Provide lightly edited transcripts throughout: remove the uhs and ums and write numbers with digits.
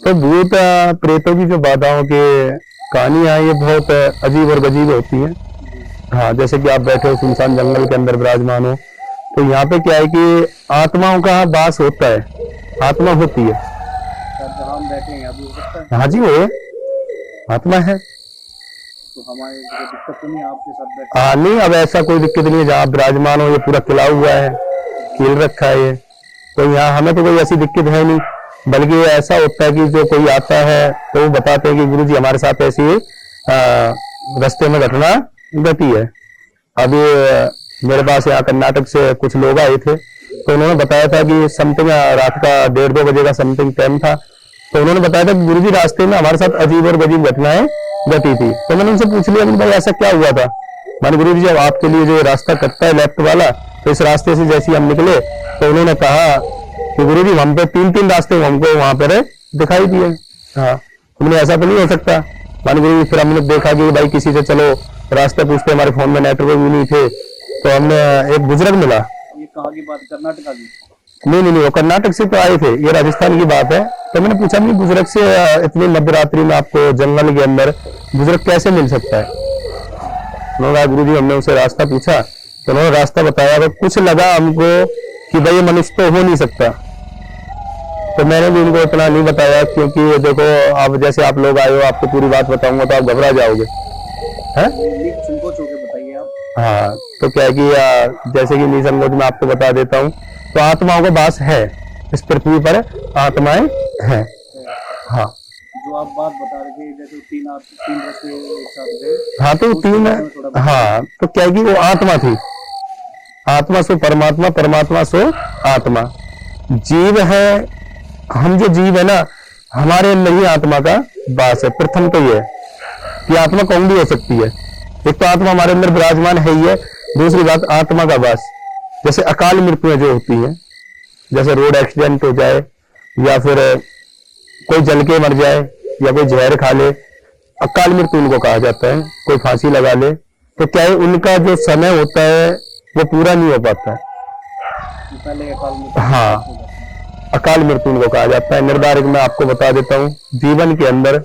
तो भूत प्रेतों की जो बाधाओं की कहानियां ये बहुत अजीब और गजीब होती हैं। हाँ, जैसे कि आप बैठे हो सुनसान जंगल के अंदर विराजमान हो, तो यहाँ पे क्या है कि आत्माओं का वास होता है, आत्मा होती है। जहाँ हम बैठे हैं अभी हो सकता है। हाँ जी, वो है, आत्मा है। तो हमारे कोई दिक्कत तो नहीं है आपके साथ बैठे? हाँ नहीं, अब ऐसा कोई दिक्कत नहीं है, जहाँ आप विराजमान हो ये पूरा किला हुआ है, कील रखा है ये, तो यहाँ हमें तो कोई ऐसी दिक्कत है नहीं। बल्कि ऐसा होता है कि जो कोई आता है तो वो बताते हैं कि गुरु जी हमारे साथ ऐसी रास्ते में घटना घटी है। अभी मेरे पास यहाँ कर्नाटक से कुछ लोग आए थे, तो उन्होंने बताया था कि समथिंग रात का 1:30-2 बजे का समथिंग टाइम था। तो उन्होंने बताया था कि गुरु जी रास्ते में हमारे साथ अजीब और गजीब घटनाएं घटी थी। तो मैंने उनसे पूछ लिया कि भाई ऐसा क्या हुआ था। मैंने गुरु जी जब आपके लिए जो रास्ता कटता है लेफ्ट वाला, तो इस रास्ते से जैसे हम निकले तो उन्होंने कहा कि गुरु जी हम पे 3-3 रास्ते हमको वहां पर दिखाई दिए। हाँ, तुमने ऐसा तो नहीं हो सकता। मैंने गुरु जी फिर हमने देखा कि भाई किसी से चलो रास्ते पूछते, हमारे फोन में नेटवर्क भी नहीं थे, तो हमने एक बुजुर्ग मिला। ये कहाँ की बात, कर्नाटक की? नहीं, वो कर्नाटक से तो आए थे, ये राजस्थान की बात है। तो मैंने पूछा नहीं बुजुर्ग से इतनी मध्यरात्रि में आपको जंगल के अंदर बुजुर्ग कैसे मिल सकता है। उन्होंने कहा गुरु जी हमने उनसे रास्ता पूछा, तो उन्होंने रास्ता बताया, तो कुछ लगा हमको कि भाई ये मनुष्य तो हो नहीं सकता। तो मैंने भी उनको इतना नहीं बताया, क्योंकि देखो अब जैसे आप लोग आए हो, आपको पूरी बात बताऊंगा तो आप घबरा जाओगे हैं। संकोच होकर बताइए आप। हाँ, तो क्या है कि जैसे कि निसंकोच मैं आपको बता देता हूँ, तो आत्माओं का वास है इस पृथ्वी पर, आत्माएं हैं। हाँ, जो आप बात बता रहे थे जैसे तीन रास्ते एक साथ गए। हाँ तो तीन, हाँ तो क्या है कि वो आत्मा थी, आत्मा सो परमात्मा, परमात्मा सो आत्मा। जीव है, हम जो जीव है ना, हमारे अंदर ही आत्मा का वास है। प्रथम तो ये कि आत्मा कौन भी हो सकती है। एक तो आत्मा हमारे अंदर विराजमान है ही है, दूसरी बात आत्मा का वास। जैसे अकाल मृत्यु जो होती है, जैसे रोड एक्सीडेंट हो जाए, या फिर कोई जल के मर जाए, या कोई जहर खा ले, अकाल मृत्यु उनको कहा जाता है। कोई फांसी लगा ले, तो क्या है उनका जो समय होता है वो पूरा नहीं हो पाता है। पहले अकाल मृत्यु। हाँ, अकाल मृत्यु उनको कहा जाता है। निर्धारित मैं आपको बता देता हूँ, जीवन के अंदर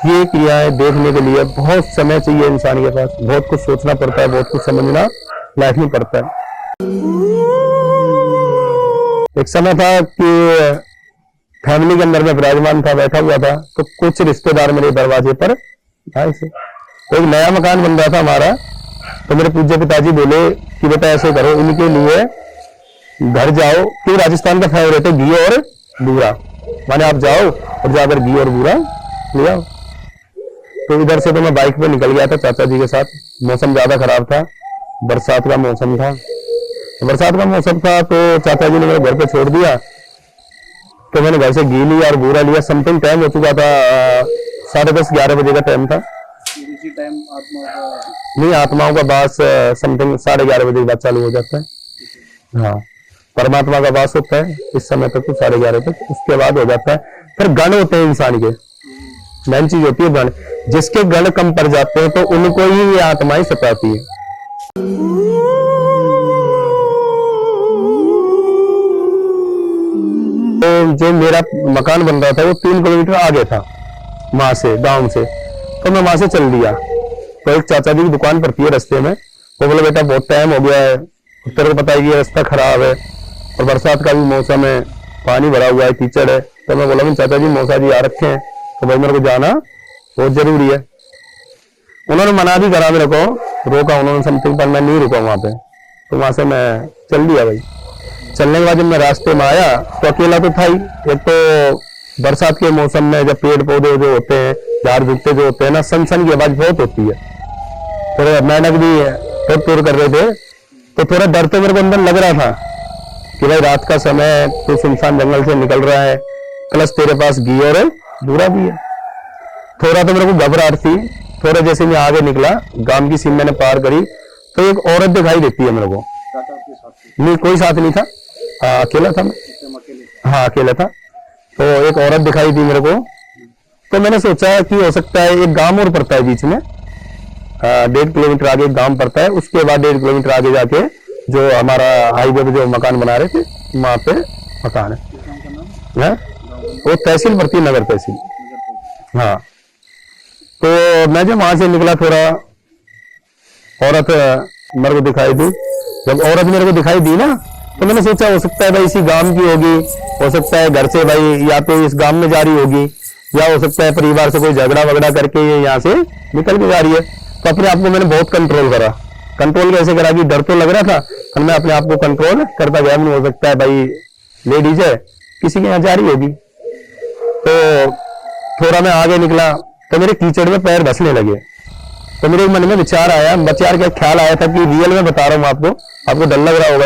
ये क्रियाएं देखने के लिए बहुत समय चाहिए इंसान के पास, बहुत कुछ सोचना पड़ता है, बहुत कुछ समझना लायक नहीं पड़ता है। एक समय था कि फैमिली के अंदर में विराजमान था, बैठा हुआ था, तो कुछ रिश्तेदार मेरे दरवाजे पर आए थे। तो एक नया मकान बन रहा था हमारा, तो मेरे पूज्य पिताजी बोले कि बेटा ऐसे करो, इनके लिए घर जाओ, क्यों राजस्थान का फेवरेट है घी और बूरा, माने आप जाओ और जाकर घी और बूरा ले आओ। तो इधर से तो मैं बाइक पे निकल गया था चाचा जी के साथ। मौसम ज्यादा खराब था, बरसात का मौसम था, तो चाचा जी ने मेरे घर पे छोड़ दिया। तो मैंने घर से घी लिया और बूरा लिया। समथिंग टाइम हो चुका था, 10:30-11 बजे का टाइम था। इसी टाइम नहीं, आत्माओं का वास समथिंग 11:30 बजे के बाद चालू हो जाता है। हाँ, परमात्मा का वास होता है इस समय तक, तो 11:30 तक, उसके बाद हो जाता है। फिर गण होते हैं इंसान के, मेन चीज होती है गण। जिसके गण कम पड़ जाते हैं तो उनको ही ये आत्माएं सताती है। तो जो मेरा मकान बन रहा था वो 3 किलोमीटर आगे था वहां से, गांव से, तो मैं वहां से चल दिया। तो एक चाचा जी की दुकान पड़ती है रास्ते में, वो बोले बेटा बहुत टाइम हो गया है, तेरे को पता है कि रास्ता खराब है और बरसात का भी मौसम है, पानी भरा हुआ है, कीचड़ है। तो मैं बोला चाचा जी मौसा जी आ रखे हैं, तो भाई मेरे को जाना बहुत जरूरी है। उन्होंने मना भी करा, मेरे को रोका उन्होंने समथिंग, पर मैं नहीं रुका वहां पे। तो वहां से मैं चल दिया भाई। चलने के बाद जब मैं रास्ते में आया तो अकेला तो था ही। एक तो बरसात के मौसम में जब पेड़ पौधे जो होते हैं, झाड़ झुकते जो होते हैं ना, सन की आवाज बहुत होती है। थोड़ा मेंढक भी टूर कर रहे थे, तो थोड़ा डर तो मेरे को अंदर लग रहा था कि भाई रात का समय, तो सुनसान जंगल से निकल रहा है, प्लस तेरे पास घी और बूरा भी है। थोड़ा तो मेरे को घबराहट थी। थोड़ा जैसे मैं आगे निकला, गांव की सीम मैंने पार करी, तो एक औरत दिखाई देती है मेरे को। नहीं, कोई साथ नहीं था, अकेला था मैं। हाँ, अकेला था। तो एक औरत दिखाई दी मेरे को। तो मैंने सोचा कि हो सकता है एक गांव और पड़ता है बीच में, 1.5 किलोमीटर आगे एक गांव पड़ता है, उसके बाद 1.5 किलोमीटर आगे जाके जो हमारा हाईवे पे जो मकान बना रहे थे, वहां पे मकान है। वो तहसील पड़ती है, नगर तहसील। हाँ, तो मैं जब वहां से निकला, थोड़ा औरत मेरे को दिखाई दी। जब औरत मेरे को दिखाई दी ना, तो मैंने सोचा हो सकता है भाई इसी गांव की होगी, हो सकता है घर से भाई या तो इस गांव में जा रही होगी, या हो सकता है परिवार से कोई झगड़ा वगड़ा करके ये यहाँ से निकल के जा रही है। तो अपने आप को मैंने बहुत कंट्रोल करा। कंट्रोल कैसे करा कि डर तो लग रहा था, पर मैं अपने आप को कंट्रोल करता गया। नहीं हो सकता है भाई लेडीज है, किसी के यहाँ जा रही होगी। तो थोड़ा मैं आगे निकला तो मेरे कीचड़ में पैर धंसने लगे। तो मेरे मन में विचार आया, विचार क्या ख्याल आया था कि रियल में बता रहा हूँ आपको डर लग रहा होगा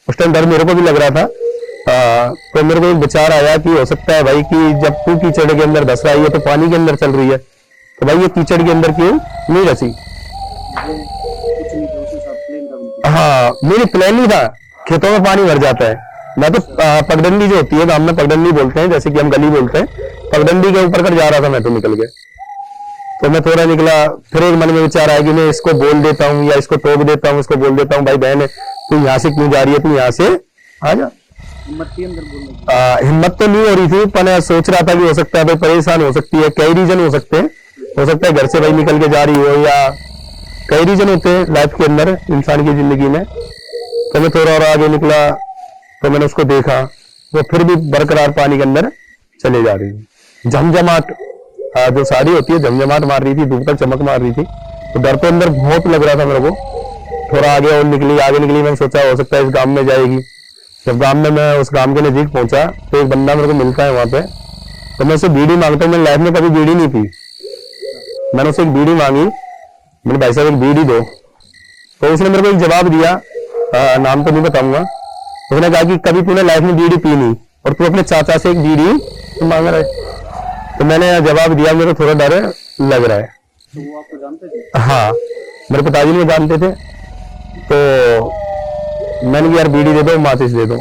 उस टाइम डर मेरे को भी लग रहा था। तो मेरे को एक विचार आया कि हो सकता है भाई कि जब तू कीचड़ के अंदर धस रही है तो पानी के अंदर चल रही है, तो भाई ये कीचड़ के अंदर क्यों नहीं धसी। हाँ, मेरी प्लान नहीं था। खेतों में पानी भर जाता है, मैं तो पगडंडी जो होती है, गांव में पगडंडी बोलते हैं, जैसे कि हम गली बोलते हैं, पगडंडी के ऊपर कर जा रहा था मैं तो निकल के। तो मैं थोड़ा निकला, फिर एक मन में विचार आया कि मैं इसको बोल देता हूँ या इसको टोक देता हूँ, इसको बोल देता हूँ भाई बहन तू यहाँ से क्यों जा रही है, तू यहाँ से आ जा। हिम्मत तो नहीं हो रही थी, पर मैं सोच रहा था कि हो सकता है भाई परेशान हो सकती है, कई रीजन हो सकते हैं। हो सकता है घर से भाई निकल के जा रही हो, या कई रीजन होते हैं लाइफ के अंदर, इंसान की जिंदगी में। तो मैं थोड़ा और आगे निकला तो मैंने उसको देखा, वो फिर भी बरकरार पानी के अंदर चले जा रही है। झमझमाट जो साड़ी होती है, झमझमाट मार रही थी, धूप तक चमक मार रही थी। तो डर तो अंदर बहुत लग रहा था मेरे को। थोड़ा आगे और आगे निकली, मैंने सोचा हो सकता है इस गांव में जाएगी। जब गांव में मैं उस गांव के नजदीक पहुंचा तो एक बंदा मेरे को मिलता है वहां पे। तो मैं उसे बीड़ी मांगता हूँ, मैंने लाइफ में कभी बीड़ी नहीं पी। मैंने उसे एक बीड़ी मांगी, मैंने भाई साहब एक बीड़ी दो। तो उसने मेरे को एक जवाब दिया, नाम तो नहीं बताऊंगा। उसने कहा कि कभी तूने लाइफ में बीड़ी पी नहीं और तू अपने चाचा से एक बीड़ी मांग रहा है। तो मैंने जवाब दिया, मेरे को थोड़ा डर लग रहा है। तो वो आपको जानते थे? हाँ, मेरे पिताजी नहीं जानते थे। तो मैंने कहा यार बीड़ी दे दो, माचिस दे दो।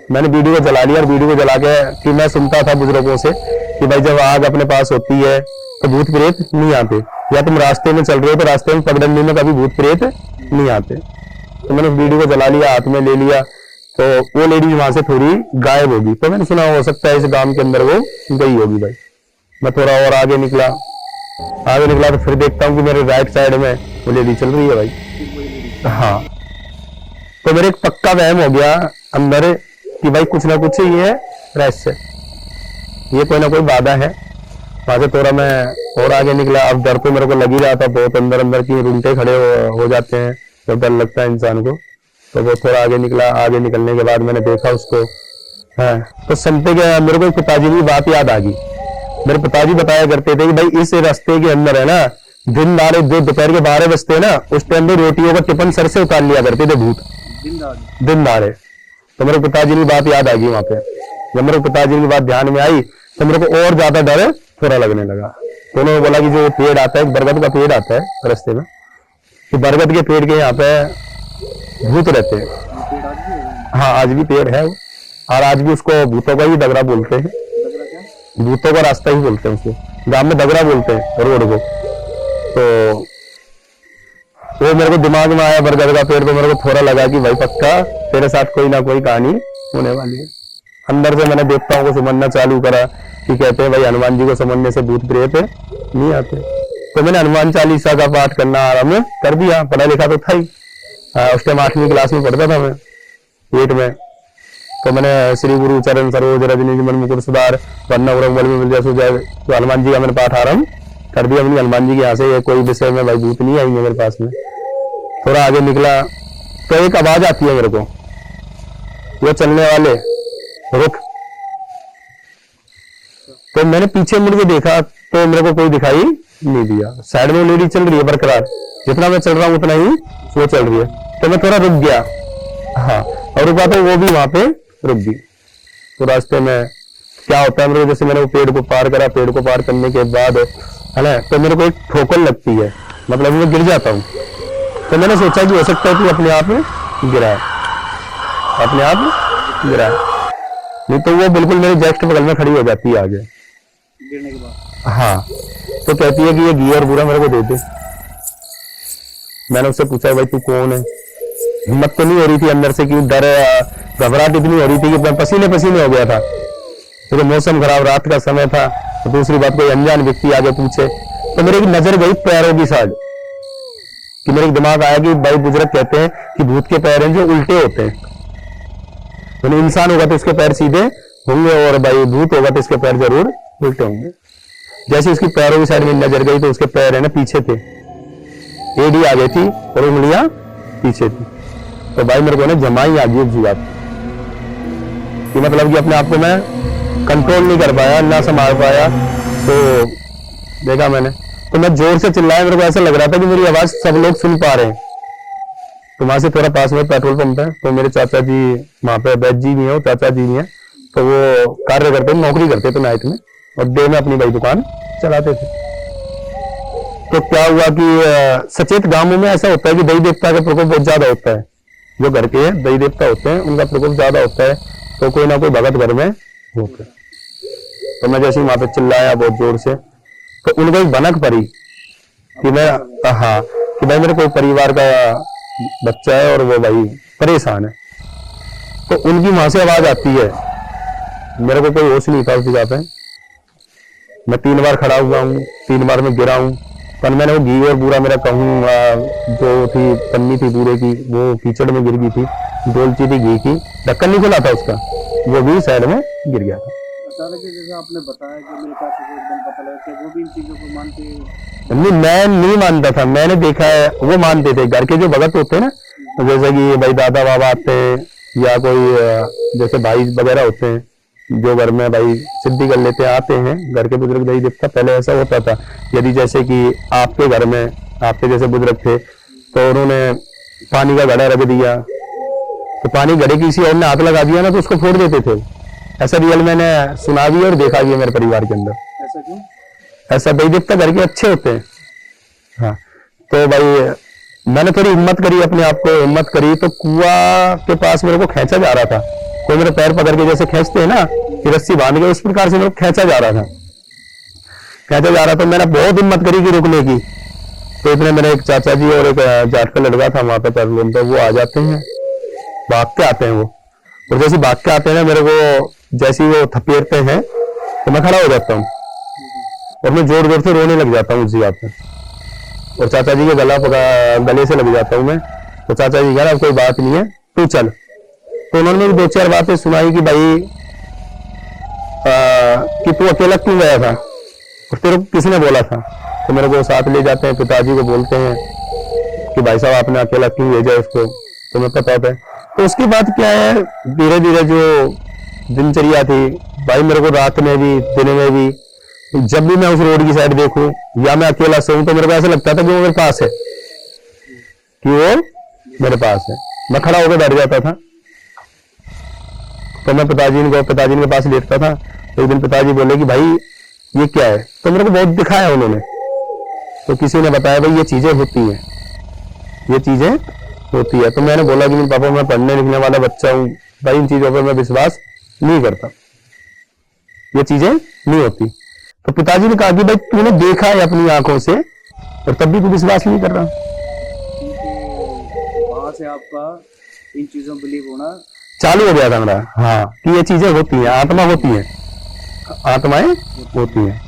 मैंने बीड़ी को जला लिया, और बीड़ी को जला के कि मैं सुनता था बुजुर्गों से कि भाई जब आग अपने पास होती है तो भूत प्रेत नहीं आते, या तुम रास्ते में चल रहे हो तो रास्ते में पगडंडी में कभी भूत प्रेत नहीं आते। तो मैंने उस बीड़ी को जला लिया, हाथ में ले लिया। तो वो लेडीज वहां से थोड़ी गायब होगी। तो मैंने सुना हो सकता है इस गांव के अंदर वो गई होगी भाई। मैं थोड़ा और आगे निकला तो फिर देखता हूँ कि मेरे राइट साइड में वो लेडी चल रही है भाई। हाँ, तो मेरे एक पक्का वहम हो गया अंदर कि भाई कुछ ना कुछ ये रहस्य, ये कोई ना कोई बाधा है। वहां से थोड़ा मैं और आगे निकला। अब डर तो मेरे को लग ही रहा था बहुत, अंदर की रूंगटे खड़े हो जाते हैं जब डर लगता है इंसान को। तो वो थोड़ा आगे निकला। आगे निकलने के बाद मैंने देखा उसको। हाँ, तो सुनते के मेरे को पिताजी की बात याद आ गई। मेरे पिताजी बताया करते थे कि भाई इस रास्ते के अंदर है ना, दिन दाड़े जो दोपहर के 12 बजते हैं ना, उस टाइम पे रोटियों का टिफिन सर से उतार लिया करते थे भूत, दिन दाड़े। तो मेरे पिताजी की बात याद आ गई वहां पे। जब मेरे पिताजी की बात ध्यान में आई तो मेरे को और ज्यादा डर थोड़ा लगने लगा। तो उन्होंने बोला कि जो पेड़ आता है, बरगद का पेड़ आता है रास्ते में, कि बरगद के पेड़ के यहाँ पे भूत रहते हैं। हाँ, आज भी पेड़ है, और आज भी उसको भूतों का ही डगरा बोलते हैं। भूतों का रास्ता ही बोलते हैं उसको, गांव में डगरा बोलते हैं रोड को। तो वो मेरे को दिमाग में आया बरगद का पेड़। तो मेरे को थोड़ा लगा कि भाई पक्का तेरे साथ कोई ना कोई कहानी होने वाली है। अंदर से मैंने देवताओं को समझना चालू करा कि कहते हैं भाई हनुमान जी को समझने से भूत प्रेत नहीं आते। तो मैंने हनुमान चालीसा का पाठ करना आरम्भ कर दिया। पढ़ा लिखा तो था ही, उस टाइम 8वीं क्लास में पढ़ता था मैं, 8 में। तो मैंने श्री गुरु चरण सरोज रजनी मन मुकुर सुधार वरना बल में मिल जाए, तो हनुमान जी का मैंने पाठ आरम्भ कर दिया। मैंने हनुमान जी के यहाँ से ये कोई विषय में भाई भूत नहीं आएंगे मेरे पास में। थोड़ा आगे निकला तो एक आवाज आती है मेरे को, वो चलने वाले रुक। तो मैंने पीछे मुड़ के देखा तो मेरे को कोई दिखाई नहीं दिया। साइड में लेडी चल रही है बरकरार, जितना मैं चल रहा हूँ उतना ही वो चल रही है। तो मैं थोड़ा रुक गया। हाँ, और रुका तो वो भी वहां पे रुक गई। तो रास्ते में क्या होता है मेरे को, जैसे मैंने वो पेड़ को पार करा, पेड़ को पार करने के बाद है ना, तो मेरे को एक ठोकर लगती है, मतलब मैं गिर जाता हूँ। तो मैंने सोचा कि हो सकता है कि अपने आप गिरा है, अपने आप गिरा है। नहीं तो वो बिल्कुल मेरे जस्ट बगल में खड़ी हो जाती है आगे गिरने के बाद। हाँ, तो कहती है कि ये घी और बूरा मेरे को दे दे। मैंने उससे पूछा भाई तू कौन है। हिम्मत तो नहीं हो रही थी अंदर से, कि डर घबराहट इतनी हो रही थी कि मैं पसीने पसीने हो गया था। फिर मौसम खराब, रात का समय था, तो दूसरी बात कोई अनजान व्यक्ति आगे पूछे, तो मेरी नजर गई पैरों की साइड, कि मेरे दिमाग आया कि भाई बुजुर्ग कहते हैं कि भूत के पैर हैं जो उल्टे होते हैं, तो इंसान होगा तो उसके पैर सीधे होंगे और भाई भूत होगा तो इसके पैर जरूर उल्टे होंगे। जैसे उसकी पैरों की साइड में नजर गई तो उसके पैर है ना पीछे थे, एड़ी आ गई थी और उंगलियां पीछे थी। तो भाई मेरे को ना जमाई आ गई उस बात कि मतलब कि अपने आप को मैं कंट्रोल नहीं कर पाया, ना संभाल पाया। तो देखा मैंने, तो मैं जोर से चिल्लाया, मेरे को ऐसा लग रहा था कि मेरी आवाज सब लोग सुन पा रहे हैं। तो वहां से थोड़ा पास में पेट्रोल पंप है, तो मेरे चाचा जी वहां पे, बैद जी नहीं है, चाचा जी नहीं है, तो वो कार्य करते, नौकरी करते थे नाइट में, और डे में अपनी भाई दुकान चलाते थे। तो क्या हुआ कि सचेत गांवों में ऐसा होता है कि दही देवता का प्रकोप बहुत ज्यादा होता है, जो घर के दही देवता होते हैं उनका प्रकोप ज्यादा होता है, तो कोई ना कोई भगत घर में होता है। तो मैं जैसे ही वहां पे चिल्लाया बहुत जोर से, तो उनको एक भनक पड़ी कि मैं, हाँ, कि भाई मेरे कोई परिवार का बच्चा है और वो भाई परेशान है। तो उनकी वहां से आवाज आती है, मेरे को कोई होश नहीं था उस जगह पे। मैं 3 बार खड़ा हुआ हूँ, 3 बार मैं गिरा हूँ, पर मैंने वो घी और पूरा मेरा कहूँ जो थी पन्नी थी पूरे की, वो कीचड़ में गिर गई थी, डोलची थी घी की, ढक्कन नहीं खुला था उसका, वो भी साइड में गिर गया था। अचानक से जैसे आपने बताया कि मेरे चाचा को एकदम पता लगा कि वो भी इन चीजों को मानते हैं। नहीं, मैं नहीं मानता था, मैंने देखा है वो मानते थे। घर के जो भगत होते हैं ना, तो जैसे कि भाई दादा बाबा आते हैं या कोई जैसे भाई वगैरह होते हैं जो घर में भाई सिद्धि कर लेते हैं, आते हैं घर के बुजुर्ग दही देवता। पहले ऐसा होता था, यदि जैसे कि आपके घर में आपके जैसे बुजुर्ग थे तो उन्होंने पानी का घड़ा रख दिया, तो पानी घड़े किसी और ने हाथ लगा दिया ना तो उसको फोड़ देते थे। ऐसा रियल मैंने सुना भी और देखा भी है मेरे परिवार के अंदर। ऐसा क्यों? ऐसा दही देवता घर के अच्छे होते हैं। हाँ, तो भाई मैंने थोड़ी हिम्मत करी, अपने आप को हिम्मत करी, तो कुआं के पास मेरे को खींचा जा रहा था, कोई मेरे पैर पकड़ के जैसे खींचते हैं ना कि रस्सी बांध के, उस प्रकार से मेरे को खींचा जा रहा था, खींचा जा रहा था। मैंने बहुत हिम्मत करी कि रुकने की, तो इतने मेरे एक चाचा जी और एक जाट का लड़का था वहां पे पेट्रोल पे, वो आ जाते हैं, भाग के आते हैं वो, और जैसे भाग के आते हैं ना मेरे को जैसे वो थपेरते हैं तो मैं खड़ा हो जाता हूँ और मैं जोर जोर से रोने लग जाता हूँ उस जगह पे, और चाचा जी के गले से लग जाता हूँ मैं। तो चाचा जी कह रहा कोई बात नहीं है तू चल। तो उन्होंने भी 2-4 बातें सुनाई कि भाई कि तू अकेला क्यों गया था और तेरे को किसने बोला था। तो मेरे को साथ ले जाते हैं, पिताजी को बोलते हैं कि भाई साहब आपने अकेला क्यों भेजा उसको, तो मैं पता होता है। तो उसके बाद क्या है, धीरे धीरे जो दिनचर्या थी भाई, मेरे को रात में भी दिन में भी जब भी मैं उस रोड की साइड देखूं या मैं अकेला सोऊं तो मेरे को ऐसा लगता था कि वो मेरे पास है, कि वो मेरे पास है। मैं खड़ा होकर बैठ जाता था, तो मैं पिताजी के पास लेटता था। तो एक दिन पिताजी बोले कि भाई ये क्या है, तो मेरे को बहुत दिखाया उन्होंने। तो किसी ने बताया भाई ये चीजें होती हैं, ये चीजें होती है। तो मैंने बोला कि मेरे पापा मैं पढ़ने लिखने वाला बच्चा हूँ भाई, इन चीजों पर मैं विश्वास नहीं करता, ये चीजें नहीं होती। तो पिताजी ने कहा कि भाई तूने देखा है अपनी आंखों से और तब भी तू विश्वास नहीं कर रहा। वहां से आपका इन चीजों में बिलीव होना चालू हो गया था मेरा, हाँ, कि ये चीजें होती हैं, आत्मा होती है, आत्माएं होती हैं।